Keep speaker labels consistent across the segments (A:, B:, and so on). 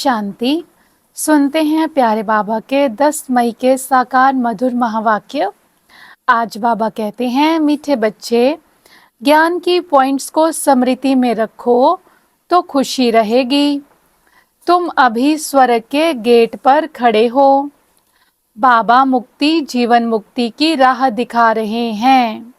A: शांति। सुनते हैं प्यारे बाबा के 10 मई के साकार मधुर महावाक्य। आज बाबा कहते हैं, मीठे बच्चे, ज्ञान की पॉइंट्स को स्मृति में रखो तो खुशी रहेगी। तुम अभी स्वर्ग के गेट पर खड़े हो। बाबा मुक्ति, जीवन मुक्ति की राह दिखा रहे हैं।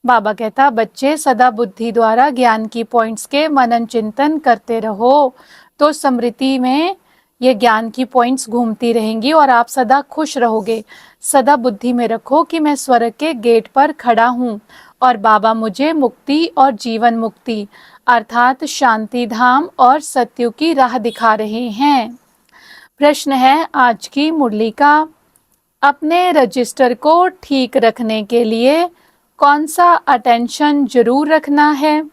A: बाबा कहता, बच्चे सदा बुद्धि द्वारा ज्ञान की पॉइंट्स के मनन चिंतन करते रहो तो स्मृति में ये ज्ञान की पॉइंट्स घूमती रहेंगी और आप सदा खुश रहोगे। सदा बुद्धि में रखो कि मैं स्वर्ग के गेट पर खड़ा हूँ और बाबा मुझे मुक्ति और जीवन मुक्ति अर्थात शांति धाम और सत्य की राह दिखा रहे हैं। प्रश्न है आज की मुरली का, अपने रजिस्टर को ठीक रखने के लिए कौन सा अटेंशन जरूर रखना है?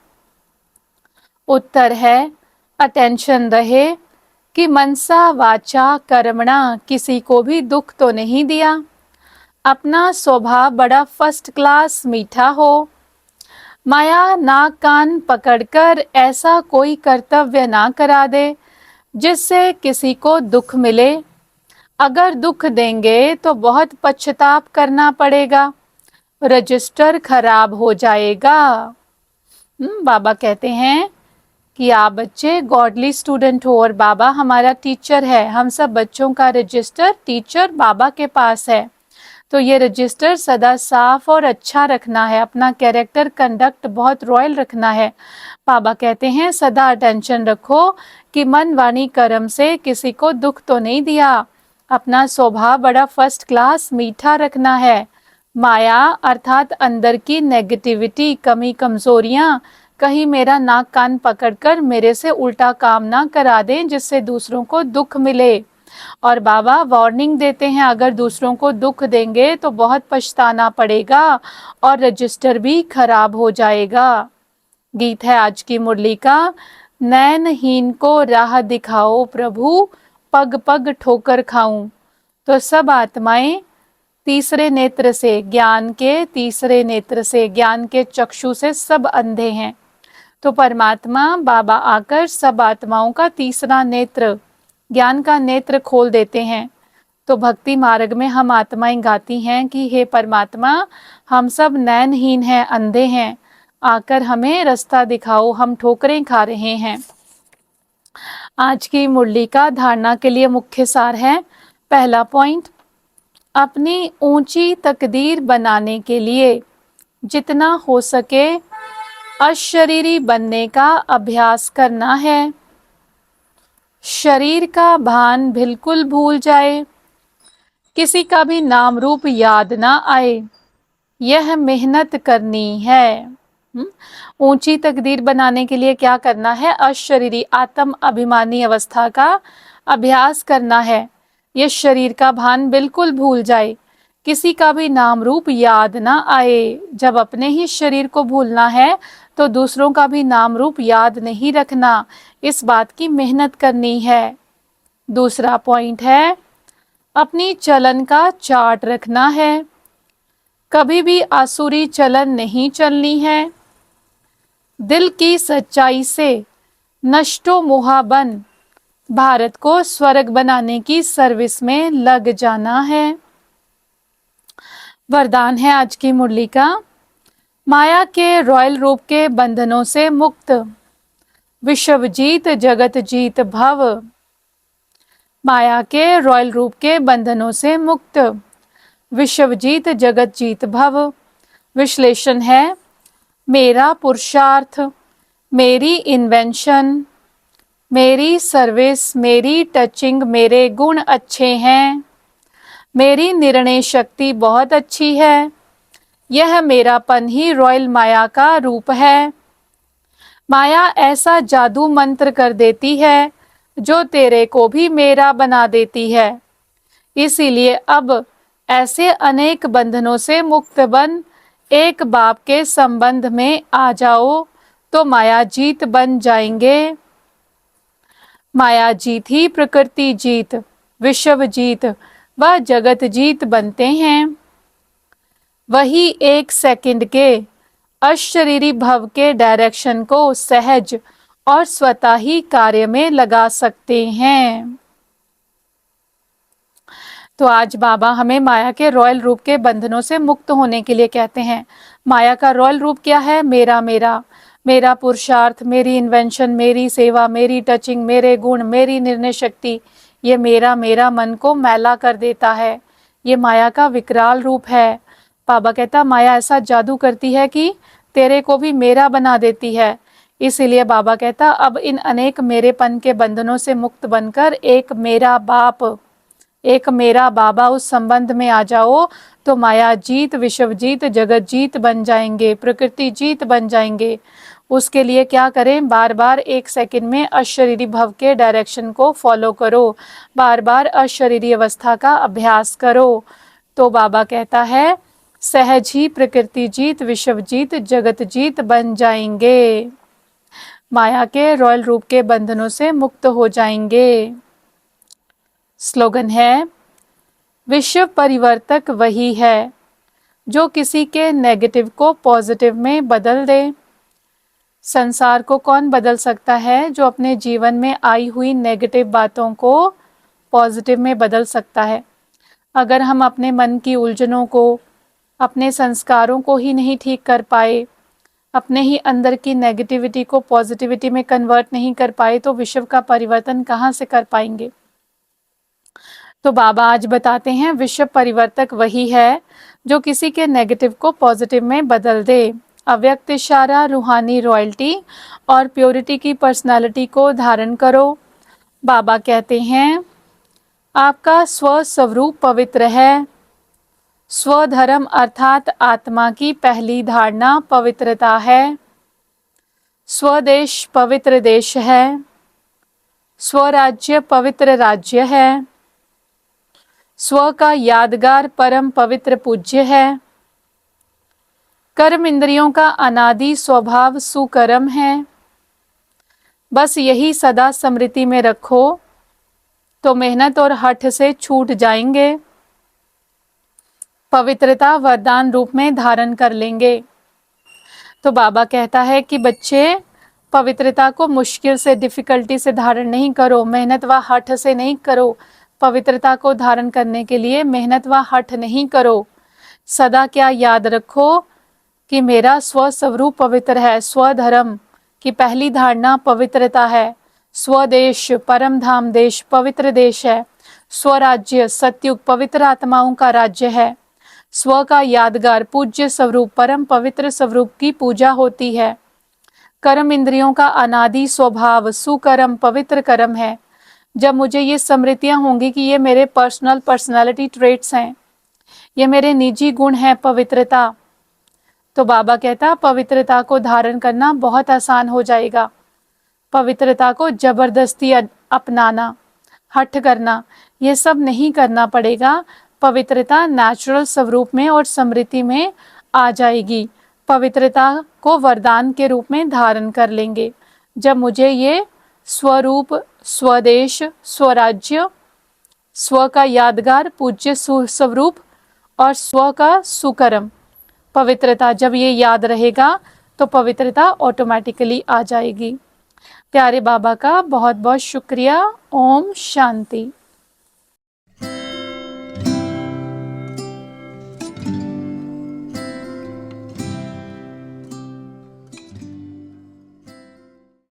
A: उत्तर है, अटेंशन रहे कि मनसा वाचा कर्मणा किसी को भी दुख तो नहीं दिया। अपना स्वभाव बड़ा फर्स्ट क्लास मीठा हो। माया नाक कान पकड़कर ऐसा कोई कर्तव्य ना करा दे जिससे किसी को दुख मिले। अगर दुख देंगे तो बहुत पश्चाताप करना पड़ेगा, रजिस्टर खराब हो जाएगा। बाबा कहते हैं कि आप बच्चे गॉडली स्टूडेंट हो और बाबा हमारा टीचर है। हम सब बच्चों का रजिस्टर टीचर बाबा के पास है, तो ये रजिस्टर सदा साफ और अच्छा रखना है। अपना कैरेक्टर कंडक्ट बहुत रॉयल रखना है। बाबा कहते हैं सदा अटेंशन रखो कि मन वाणी कर्म से किसी को दुख तो नहीं दिया। अपना स्वभाव बड़ा फर्स्ट क्लास मीठा रखना है। माया अर्थात अंदर की नेगेटिविटी, कमी कमजोरियां कहीं मेरा नाक कान पकड़कर मेरे से उल्टा काम ना करा दें जिससे दूसरों को दुख मिले। और बाबा वार्निंग देते हैं, अगर दूसरों को दुख देंगे तो बहुत पछताना पड़ेगा और रजिस्टर भी खराब हो जाएगा। गीत है आज की मुरली का, नैनहीन को राह दिखाओ प्रभु, पग पग ठोकर खाऊं। तो सब आत्माएं तीसरे नेत्र से, ज्ञान के तीसरे नेत्र से, ज्ञान के चक्षु से सब अंधे हैं। तो परमात्मा बाबा आकर सब आत्माओं का तीसरा नेत्र, ज्ञान का नेत्र खोल देते हैं। तो भक्ति मार्ग में हम आत्माएं गाती हैं कि हे परमात्मा, हम सब नैनहीन हैं, अंधे हैं, आकर हमें रास्ता दिखाओ, हम ठोकरें खा रहे हैं। आज की मुरली का धारणा के लिए मुख्य सार है, पहला पॉइंट, अपनी ऊंची तकदीर बनाने के लिए जितना हो सके अशरीरी बनने का अभ्यास करना है। शरीर का भान बिल्कुल भूल जाए, किसी का भी नाम रूप याद ना आए, यह मेहनत करनी है। ऊंची तकदीर बनाने के लिए क्या करना है? अशरीरी आत्म अभिमानी अवस्था का अभ्यास करना है। यह शरीर का भान बिल्कुल भूल जाए, किसी का भी नाम रूप याद ना आए। जब अपने ही शरीर को भूलना है तो दूसरों का भी नाम रूप याद नहीं रखना, इस बात की मेहनत करनी है। दूसरा पॉइंट है, अपनी चलन का चार्ट रखना है, कभी भी आसुरी चलन नहीं चलनी है। दिल की सच्चाई से नष्टो मुहाबन भारत को स्वर्ग बनाने की सर्विस में लग जाना है। वरदान है आज की मुरली का, माया के रॉयल रूप के बंधनों से मुक्त, विश्व जीत जगत जीत भव। माया के रॉयल रूप के बंधनों से मुक्त, विश्व जीत जगत जीत भव। विश्लेषण है, मेरा पुरुषार्थ, मेरी इन्वेंशन, मेरी सर्विस, मेरी टचिंग, मेरे गुण अच्छे हैं, मेरी निर्णय शक्ति बहुत अच्छी है, यह मेरापन ही रॉयल माया का रूप है। माया ऐसा जादू मंत्र कर देती है जो तेरे को भी मेरा बना देती है। इसीलिए अब ऐसे अनेक बंधनों से मुक्त बन एक बाप के संबंध में आ जाओ तो माया जीत बन जाएंगे। माया जीत ही प्रकृति जीत, विश्व जीत व जगत जीत बनते हैं। वही एक सेकंड के अशरीरी भव के डायरेक्शन को सहज और स्वतः ही कार्य में लगा सकते हैं। तो आज बाबा हमें माया के रॉयल रूप के बंधनों से मुक्त होने के लिए कहते हैं। माया का रॉयल रूप क्या है? मेरा मेरा मेरा पुरुषार्थ, मेरी इन्वेंशन, मेरी सेवा, मेरी टचिंग, मेरे गुण, मेरी निर्णय शक्ति। ये मेरा मेरा मन को मैला कर देता है। ये माया का विकराल रूप है। बाबा कहता माया ऐसा जादू करती है कि तेरे को भी मेरा बना देती है। इसीलिए बाबा कहता अब इन अनेक मेरेपन के बंधनों से मुक्त बनकर एक मेरा बाप, एक मेरा बाबा उस संबंध में आ जाओ तो माया जीत, विश्व जीत, जगत जीत बन जाएंगे, प्रकृति जीत बन जाएंगे। उसके लिए क्या करें? बार बार 1 सेकंड में अशरीरी भव के डायरेक्शन को फॉलो करो, बार बार अशरीरी अवस्था का अभ्यास करो। तो बाबा कहता है सहज ही प्रकृति जीत, विश्व जीत, जगत जीत बन जाएंगे, माया के रॉयल रूप के बंधनों से मुक्त हो जाएंगे। स्लोगन है विश्व परिवर्तक वही है जो किसी के नेगेटिव को पॉजिटिव में बदल दे। संसार को कौन बदल सकता है? जो अपने जीवन में आई हुई नेगेटिव बातों को पॉजिटिव में बदल सकता है। अगर हम अपने मन की उलझनों को, अपने संस्कारों को ही नहीं ठीक कर पाए, अपने ही अंदर की नेगेटिविटी को पॉजिटिविटी में कन्वर्ट नहीं कर पाए, तो विश्व का परिवर्तन कहाँ से कर पाएंगे? तो बाबा आज बताते हैं विश्व परिवर्तक वही है जो किसी के नेगेटिव को पॉजिटिव में बदल दे। अव्यक्त इशारा, रूहानी रॉयल्टी और प्योरिटी की पर्सनालिटी को धारण करो। बाबा कहते हैं आपका स्व स्वरूप पवित्र है। स्वधर्म अर्थात आत्मा की पहली धारणा पवित्रता है। स्वदेश पवित्र देश है। स्वराज्य पवित्र राज्य है। स्व का यादगार परम पवित्र पूज्य है। कर्म इंद्रियों का अनादि स्वभाव सुकर्म है। बस यही सदा स्मृति में रखो तो मेहनत और हठ से छूट जाएंगे, पवित्रता वरदान रूप में धारण कर लेंगे। तो बाबा कहता है कि बच्चे पवित्रता को मुश्किल से, डिफिकल्टी से धारण नहीं करो, मेहनत व हठ से नहीं करो। पवित्रता को धारण करने के लिए मेहनत व हठ नहीं करो। सदा क्या याद रखो कि मेरा स्व स्वरूप पवित्र है। स्वधर्म की पहली धारणा पवित्रता है। स्वदेश परम धाम देश पवित्र देश है। स्वराज्य सत्युग पवित्र आत्माओं का राज्य है। स्व का यादगार पूज्य स्वरूप परम पवित्र स्वरूप की पूजा होती है। कर्म इंद्रियों का अनादि स्वभाव सुकर्म पवित्र कर्म है। जब मुझे ये स्मृतियां होंगी कि ये मेरे पर्सनालिटी ट्रेट्स हैं, ये मेरे निजी गुण हैं पवित्रता, तो बाबा कहता पवित्रता को धारण करना बहुत आसान हो जाएगा। पवित्रता को जबरदस्ती अपनाना, हठ करना, ये सब नहीं करना पड़ेगा। पवित्रता नेचुरल स्वरूप में और स्मृति में आ जाएगी। पवित्रता को वरदान के रूप में धारण कर लेंगे जब मुझे ये स्वरूप, स्वदेश, स्वराज्य, स्व का यादगार पूज्य स्वरूप और स्व का सुकर्म पवित्रता जब ये याद रहेगा तो पवित्रता ऑटोमेटिकली आ जाएगी। प्यारे बाबा का बहुत बहुत शुक्रिया। ओम शांति।